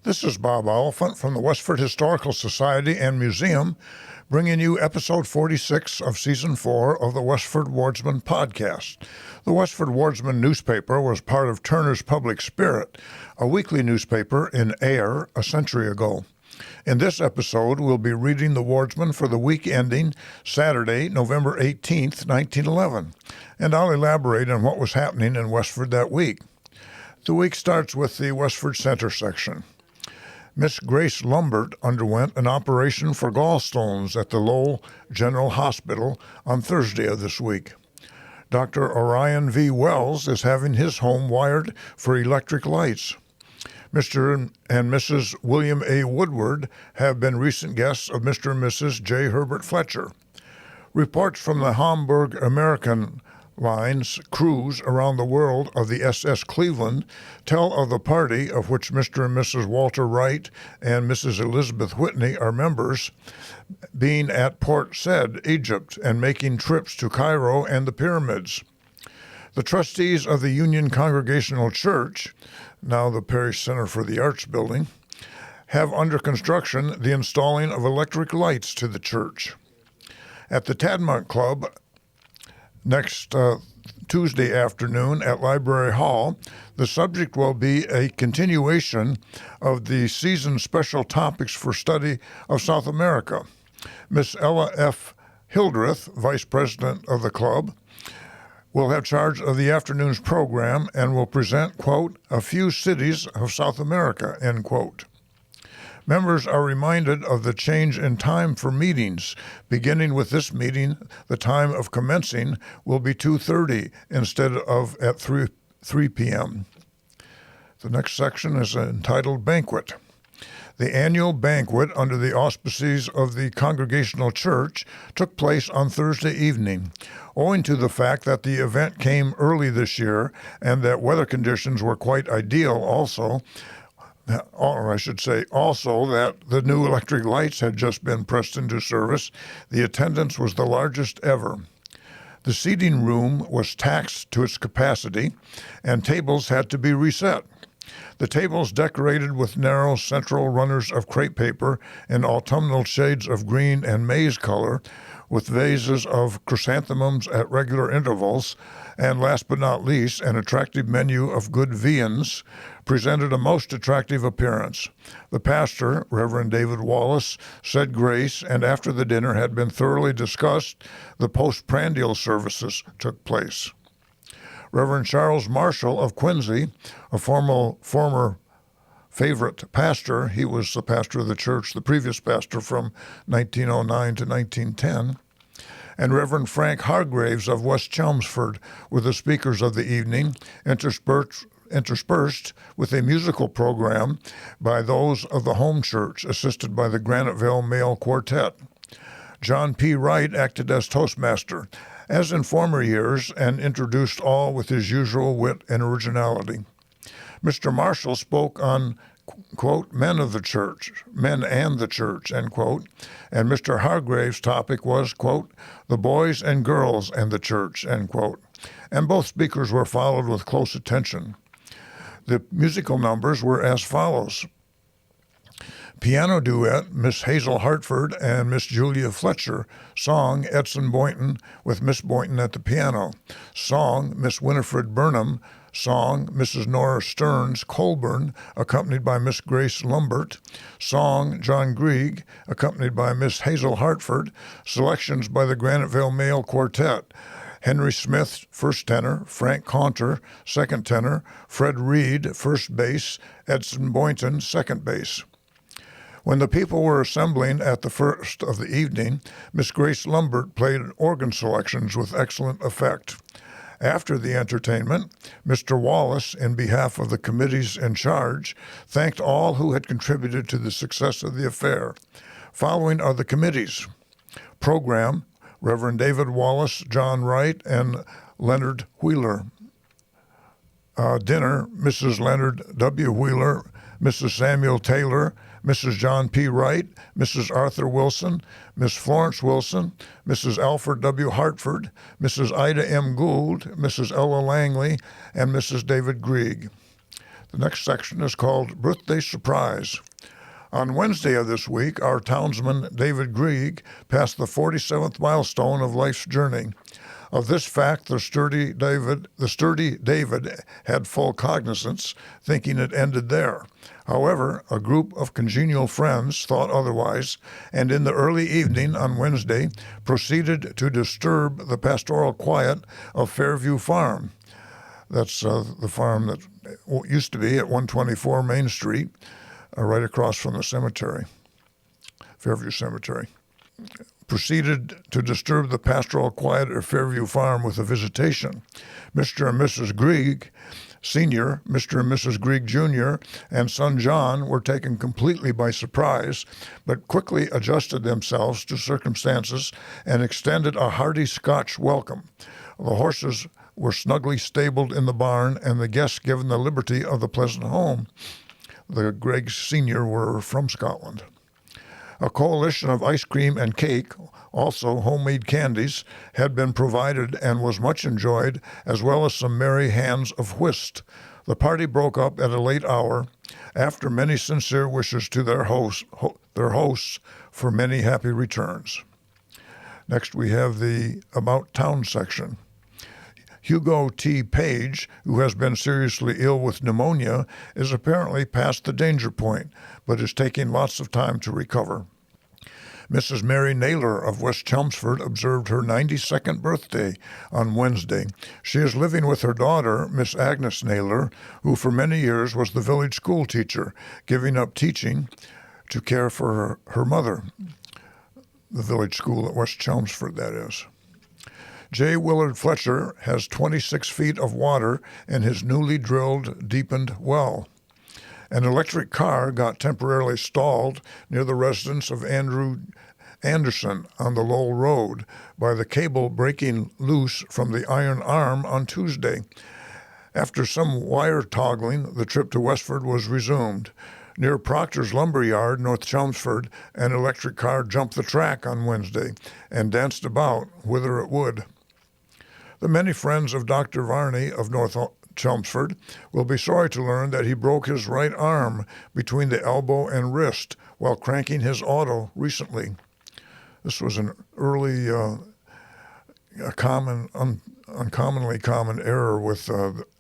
This is Bob Oliphant from the Westford Historical Society and Museum, bringing you episode 46 of season 4 of the Westford Wardsman podcast. The Westford Wardsman newspaper was part of Turner's Public Spirit, a weekly newspaper in Ayer a century ago. In this episode, we'll be reading the Wardsman for the week ending Saturday, November 18th, 1911, and I'll elaborate on what was happening in Westford that week. The week starts with the Westford Center section. Miss Grace Lumbert underwent an operation for gallstones at the Lowell General Hospital on Thursday of this week. Dr. Orion V. Wells is having his home wired for electric lights. Mr. and Mrs. William A. Woodward have been recent guests of Mr. and Mrs. J. Herbert Fletcher. Reports from the Hamburg American Line's cruise around the world of the SS Cleveland tell of the party of which Mr. and Mrs. Walter Wright and Mrs. Elizabeth Whitney are members, being at Port Said, Egypt, and making trips to Cairo and the pyramids. The trustees of the Union Congregational Church, now the Parish Center for the Arts building, have under construction the installing of electric lights to the church. At the Tadmont Club, next Tuesday afternoon at Library Hall, the subject will be a continuation of the season special topics for study of South America. Miss Ella F. Hildreth, vice president of the club, will have charge of the afternoon's program and will present, quote, a few cities of South America, end quote. Members are reminded of the change in time for meetings. Beginning with this meeting, the time of commencing will be 2:30 instead of at 3 p.m. The next section is entitled Banquet. The annual banquet under the auspices of the Congregational Church took place on Thursday evening. Owing to the fact that the event came early this year and that weather conditions were quite ideal also that the new electric lights had just been pressed into service, the attendance was the largest ever. The seating room was taxed to its capacity, and tables had to be reset. The tables decorated with narrow central runners of crepe paper in autumnal shades of green and maize color, with vases of chrysanthemums at regular intervals, and last but not least, an attractive menu of good viands, presented a most attractive appearance. The pastor, Reverend David Wallace, said grace, and after the dinner had been thoroughly discussed, the postprandial services took place. Reverend Charles Marshall of Quincy, a former favorite pastor, he was the pastor of the church, the previous pastor from 1909 to 1910, and Reverend Frank Hargraves of West Chelmsford were the speakers of the evening, interspersed with a musical program by those of the home church, assisted by the Graniteville Male Quartet. John P. Wright acted as Toastmaster, as in former years, and introduced all with his usual wit and originality. Mr. Marshall spoke on, quote, men and the church, end quote, and Mr. Hargrave's topic was, quote, the boys and girls and the church, end quote, and both speakers were followed with close attention. The musical numbers were as follows. Piano duet, Miss Hazel Hartford and Miss Julia Fletcher. Song, Edson Boynton with Miss Boynton at the piano. Song, Miss Winifred Burnham. Song, Mrs. Nora Stearns Colburn, accompanied by Miss Grace Lumbert. Song, John Grieg, accompanied by Miss Hazel Hartford. Selections by the Graniteville Male Quartet. Henry Smith, first tenor, Frank Conter, second tenor, Fred Reed, first bass, Edson Boynton, second bass. When the people were assembling at the first of the evening, Miss Grace Lumbert played organ selections with excellent effect. After the entertainment, Mr. Wallace, in behalf of the committees in charge, thanked all who had contributed to the success of the affair. Following are the committees. Program, Reverend David Wallace, John Wright, and Leonard Wheeler. Dinner, Mrs. Leonard W. Wheeler, Mrs. Samuel Taylor, Mrs. John P. Wright, Mrs. Arthur Wilson, Miss Florence Wilson, Mrs. Alfred W. Hartford, Mrs. Ida M. Gould, Mrs. Ella Langley, and Mrs. David Grieg. The next section is called Birthday Surprise. On Wednesday of this week, our townsman David Grieg passed the 47th milestone of life's journey. Of this fact, the sturdy David had full cognizance, thinking it ended there. However, a group of congenial friends thought otherwise, and in the early evening on Wednesday proceeded to disturb the pastoral quiet of Fairview Farm. That's the farm that used to be at 124 Main Street, right across from the cemetery, Fairview Cemetery. Proceeded to disturb the pastoral quiet at Fairview Farm with a visitation. Mr. and Mrs. Grieg Sr., Mr. and Mrs. Grieg Jr., and son John were taken completely by surprise, but quickly adjusted themselves to circumstances and extended a hearty Scotch welcome. The horses were snugly stabled in the barn, and the guests given the liberty of the pleasant home. The Greigs Sr. were from Scotland. A coalition of ice cream and cake, also homemade candies, had been provided and was much enjoyed, as well as some merry hands of whist. The party broke up at a late hour, after many sincere wishes to their hosts for many happy returns. Next we have the About Town section. Hugo T. Page, who has been seriously ill with pneumonia, is apparently past the danger point, but is taking lots of time to recover. Mrs. Mary Naylor of West Chelmsford observed her 92nd birthday on Wednesday. She is living with her daughter, Miss Agnes Naylor, who for many years was the village school teacher, giving up teaching to care for her mother. The village school at West Chelmsford, that is. J. Willard Fletcher has 26 feet of water in his newly drilled, deepened well. An electric car got temporarily stalled near the residence of Andrew Anderson on the Lowell Road by the cable breaking loose from the iron arm on Tuesday. After some wire toggling, the trip to Westford was resumed. Near Proctor's Lumber Yard, North Chelmsford, an electric car jumped the track on Wednesday and danced about whither it would. The many friends of Dr. Varney of North Chelmsford will be sorry to learn that he broke his right arm between the elbow and wrist while cranking his auto recently. This was an early, uncommonly common error with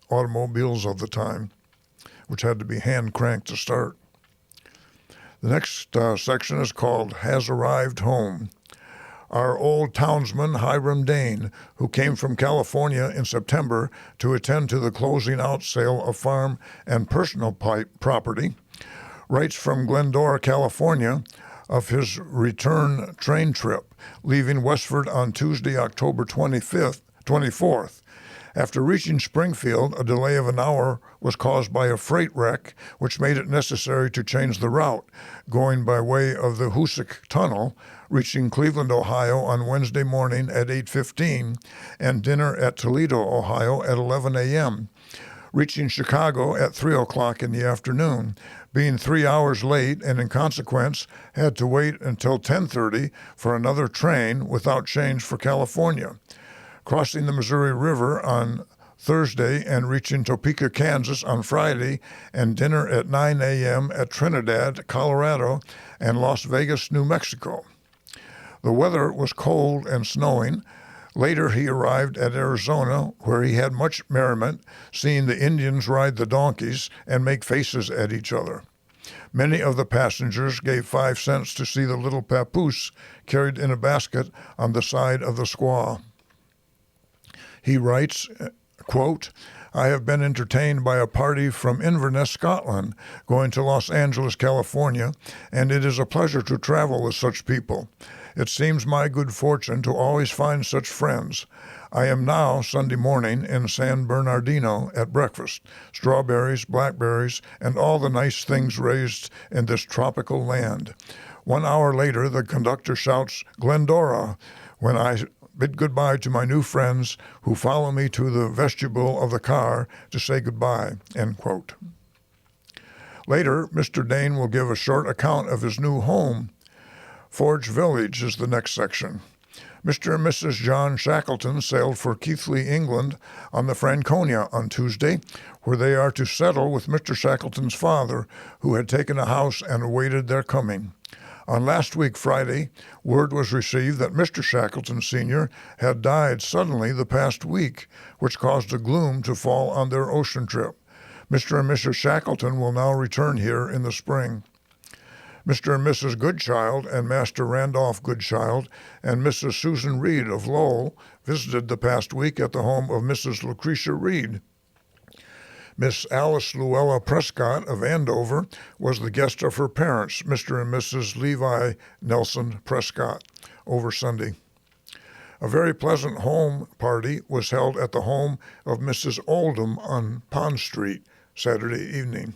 automobiles of the time, which had to be hand cranked to start. The next section is called Has Arrived Home. Our old townsman, Hiram Dane, who came from California in September to attend to the closing out sale of farm and personal property, writes from Glendora, California, of his return train trip, leaving Westford on Tuesday, October 24th. After reaching Springfield, a delay of an hour was caused by a freight wreck, which made it necessary to change the route, going by way of the Hoosick Tunnel, reaching Cleveland, Ohio on Wednesday morning at 8:15, and dinner at Toledo, Ohio at 11 a.m., reaching Chicago at 3 o'clock in the afternoon, being 3 hours late and in consequence had to wait until 10:30 for another train without change for California. Crossing the Missouri River on Thursday and reaching Topeka, Kansas on Friday, and dinner at 9 a.m. at Trinidad, Colorado, and Las Vegas, New Mexico. The weather was cold and snowing. Later he arrived at Arizona, where he had much merriment, seeing the Indians ride the donkeys and make faces at each other. Many of the passengers gave 5 cents to see the little papoose carried in a basket on the side of the squaw. He writes, quote, I have been entertained by a party from Inverness, Scotland, going to Los Angeles, California, and it is a pleasure to travel with such people. It seems my good fortune to always find such friends. I am now, Sunday morning, in San Bernardino at breakfast, strawberries, blackberries, and all the nice things raised in this tropical land. 1 hour later, the conductor shouts, Glendora, when I bid goodbye to my new friends who follow me to the vestibule of the car to say goodbye, end quote. Later, Mr. Dane will give a short account of his new home. Forge Village is the next section. Mr. and Mrs. John Shackleton sailed for Keighley, England on the Franconia on Tuesday, where they are to settle with Mr. Shackleton's father, who had taken a house and awaited their coming. On last week, Friday, word was received that Mr. Shackleton Sr. had died suddenly the past week, which caused a gloom to fall on their ocean trip. Mr. and Mrs. Shackleton will now return here in the spring. Mr. and Mrs. Goodchild and Master Randolph Goodchild and Mrs. Susan Reed of Lowell visited the past week at the home of Mrs. Lucretia Reed. Miss Alice Luella Prescott of Andover was the guest of her parents, Mr. and Mrs. Levi Nelson Prescott, over Sunday. A very pleasant home party was held at the home of Mrs. Oldham on Pond Street Saturday evening.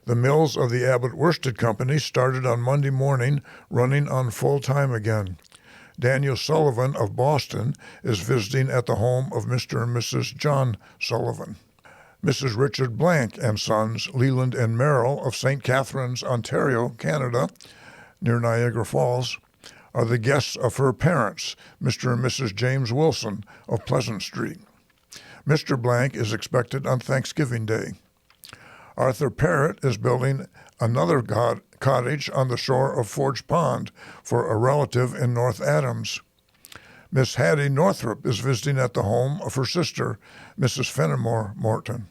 The mills of the Abbott Worsted Company started on Monday morning, running on full time again. Daniel Sullivan of Boston is visiting at the home of Mr. and Mrs. John Sullivan. Mrs. Richard Blank and Sons, Leland and Merrill of St. Catharines, Ontario, Canada, near Niagara Falls, are the guests of her parents, Mr. and Mrs. James Wilson of Pleasant Street. Mr. Blank is expected on Thanksgiving Day. Arthur Parrott is building another cottage on the shore of Forge Pond for a relative in North Adams. Miss Hattie Northrop is visiting at the home of her sister, Mrs. Fenimore Morton.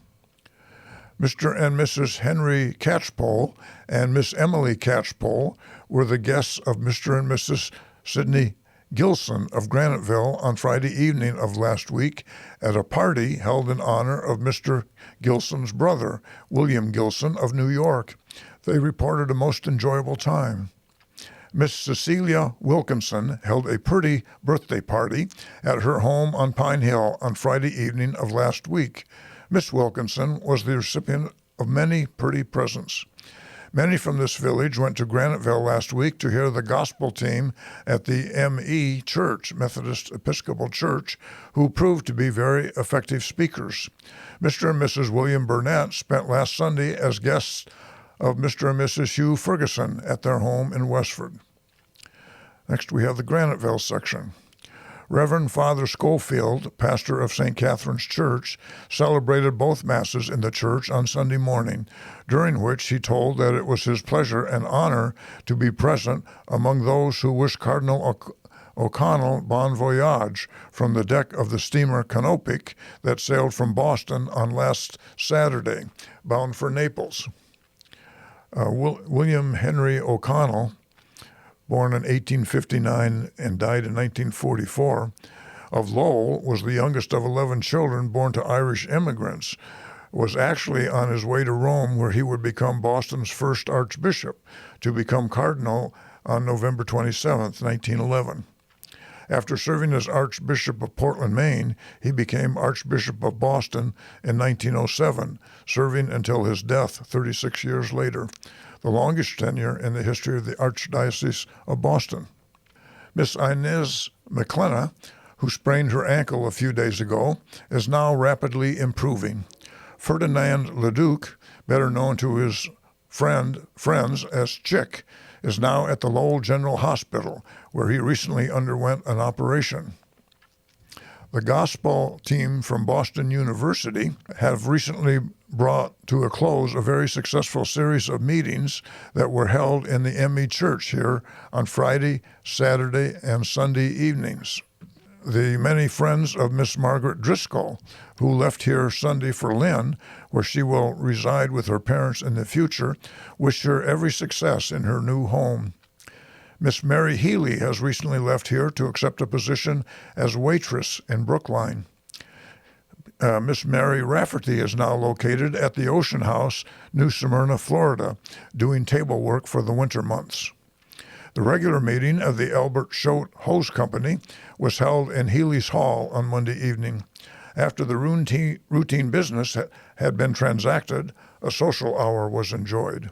Mr. and Mrs. Henry Catchpole and Miss Emily Catchpole were the guests of Mr. and Mrs. Sidney Gilson of Graniteville on Friday evening of last week at a party held in honor of Mr. Gilson's brother, William Gilson of New York. They reported a most enjoyable time. Miss Cecilia Wilkinson held a pretty birthday party at her home on Pine Hill on Friday evening of last week. Miss Wilkinson was the recipient of many pretty presents. Many from this village went to Graniteville last week to hear the gospel team at the M.E. Church, Methodist Episcopal Church, who proved to be very effective speakers. Mr. and Mrs. William Burnett spent last Sunday as guests of Mr. and Mrs. Hugh Ferguson at their home in Westford. Next, we have the Graniteville section. Reverend Father Schofield, pastor of St. Catherine's Church, celebrated both Masses in the church on Sunday morning, during which he told that it was his pleasure and honor to be present among those who wished Cardinal O'Connell bon voyage from the deck of the steamer Canopic that sailed from Boston on last Saturday, bound for Naples. William Henry O'Connell, born in 1859 and died in 1944, of Lowell, was the youngest of 11 children born to Irish immigrants, was actually on his way to Rome, where he would become Boston's first archbishop, to become cardinal on November 27, 1911. After serving as Archbishop of Portland, Maine, he became Archbishop of Boston in 1907, serving until his death 36 years later, the longest tenure in the history of the Archdiocese of Boston. Miss Inez McKenna, who sprained her ankle a few days ago, is now rapidly improving. Ferdinand Leduc, better known to his friends as Chick, is now at the Lowell General Hospital, where he recently underwent an operation. The gospel team from Boston University have recently brought to a close a very successful series of meetings that were held in the M.E. Church here on Friday, Saturday, and Sunday evenings. The many friends of Miss Margaret Driscoll, who left here Sunday for Lynn, where she will reside with her parents in the future, wish her every success in her new home. Miss Mary Healy has recently left here to accept a position as waitress in Brookline. Miss Mary Rafferty is now located at the Ocean House, New Smyrna, Florida, doing table work for the winter months. The regular meeting of the Albert Schote Hose Company was held in Healy's Hall on Monday evening. After the routine business had been transacted, a social hour was enjoyed.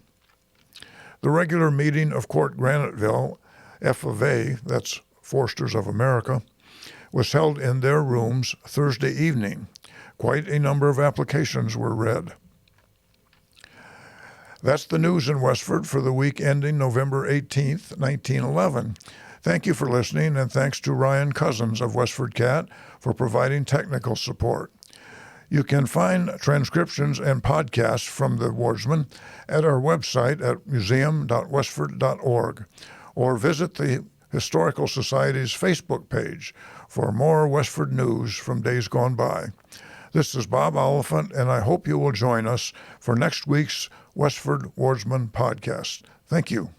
The regular meeting of Court Graniteville, F of A, that's Forsters of America, was held in their rooms Thursday evening. Quite a number of applications were read. That's the news in Westford for the week ending November 18th, 1911. Thank you for listening, and thanks to Ryan Cousins of WestfordCAT for providing technical support. You can find transcriptions and podcasts from the Wardsman at our website at museum.westford.org, or visit the Historical Society's Facebook page for more Westford news from days gone by. This is Bob Oliphant, and I hope you will join us for next week's Westford Wardsman podcast. Thank you.